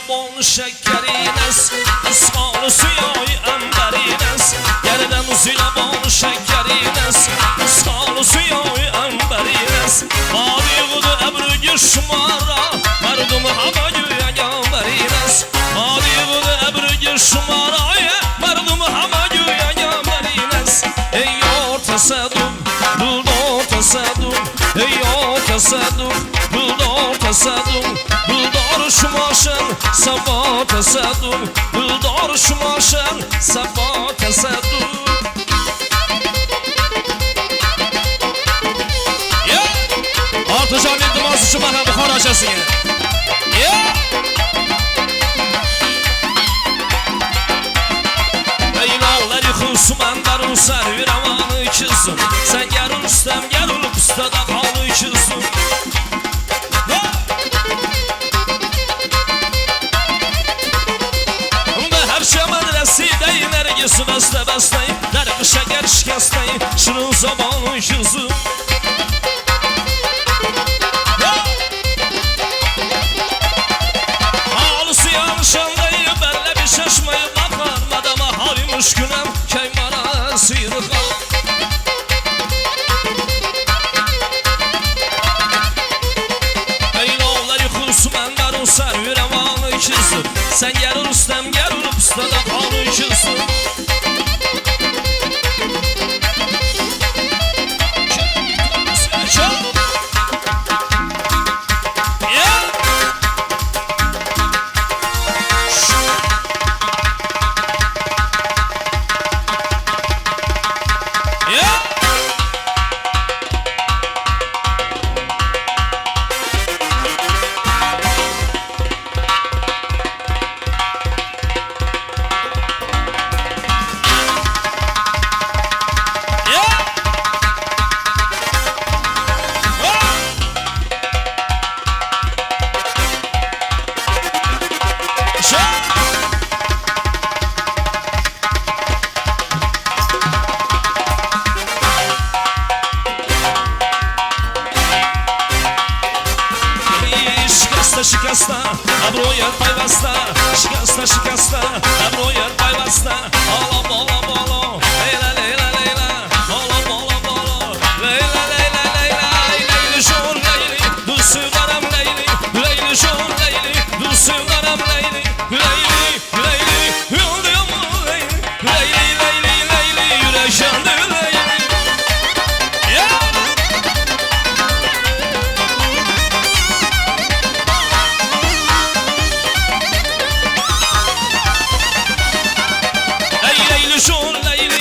bol şekerin es Ismalı suyoy amberin es Yerden zila bol şekerin es Ismalı suyoy amberin es Mavi kudu ebru güşmara Merdum hava güya gamberin es Mavi kudu ebru güşmara Merdum hava güya gamberin es Ey ortasadum Buldo tasadum Ey ortasadum Buldo tasadum Buldo şumaşen Sabah tasadum Buldo şumaşen Sabah tasadum Artıcan iltiması şu bana bukhar açasın Eylalları xusmandar servi ravanı çizsin Sen yarın ustam yarın ustada kanı çizsin Ve her şey medresideyim Ergisi beste besteyim Dergi şeker şikesteyim Şunun zamanı çizsin Şandayı benle bir şaşmayı bakar Madama halim üşkünem Keymana sıyrıkal Eylalları xusmandar servi ravanı çizsin Sen yarın ustam yarın ustada kanı çizsin Şikasta, abroyer payvasta Şikasta, şikasta, abroyer payvasta Olam, olam, olam Leyla, leyla, leyla Olam, olam, olam Leyla, leyla, leyla Leyli, şun, leyli Dulsu garam, leyli Leyli, şun, leyli Dulsu garam, leyli Leyli, leyli Yıldıyım, leyli Leyli, leyli, leyli Yürek yandı, leyli Şun leyli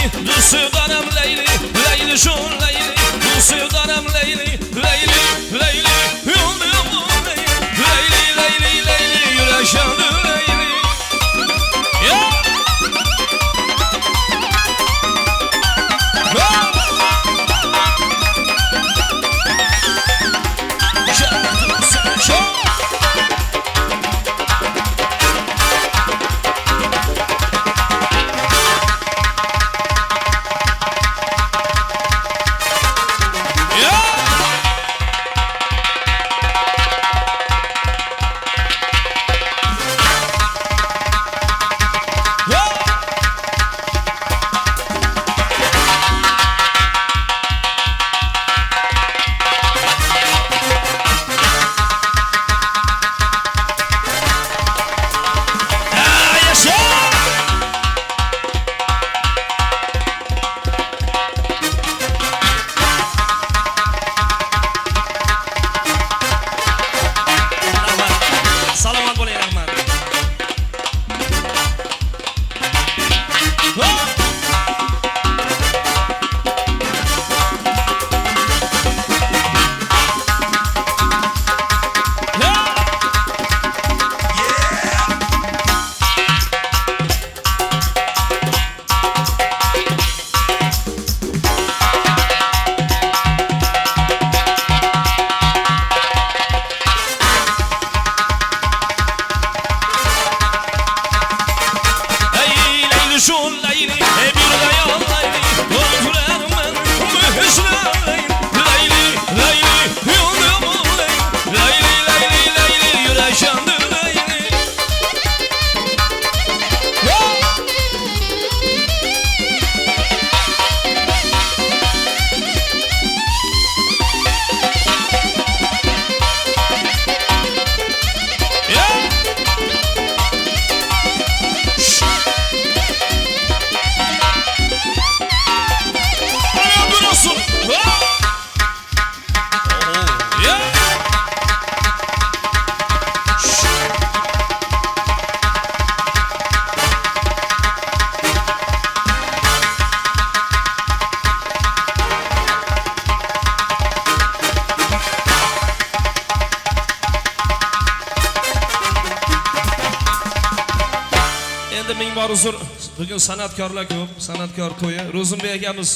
Endi ming bor uzr. Bugun san'atkorlar ko'p, san'atkor to'yi. Ro'zimbek akamiz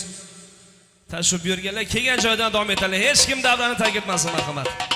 tashrif buyurganlar, kelgan joydan davom etadilar. Hech kim davrani tark etmasin, marhamat.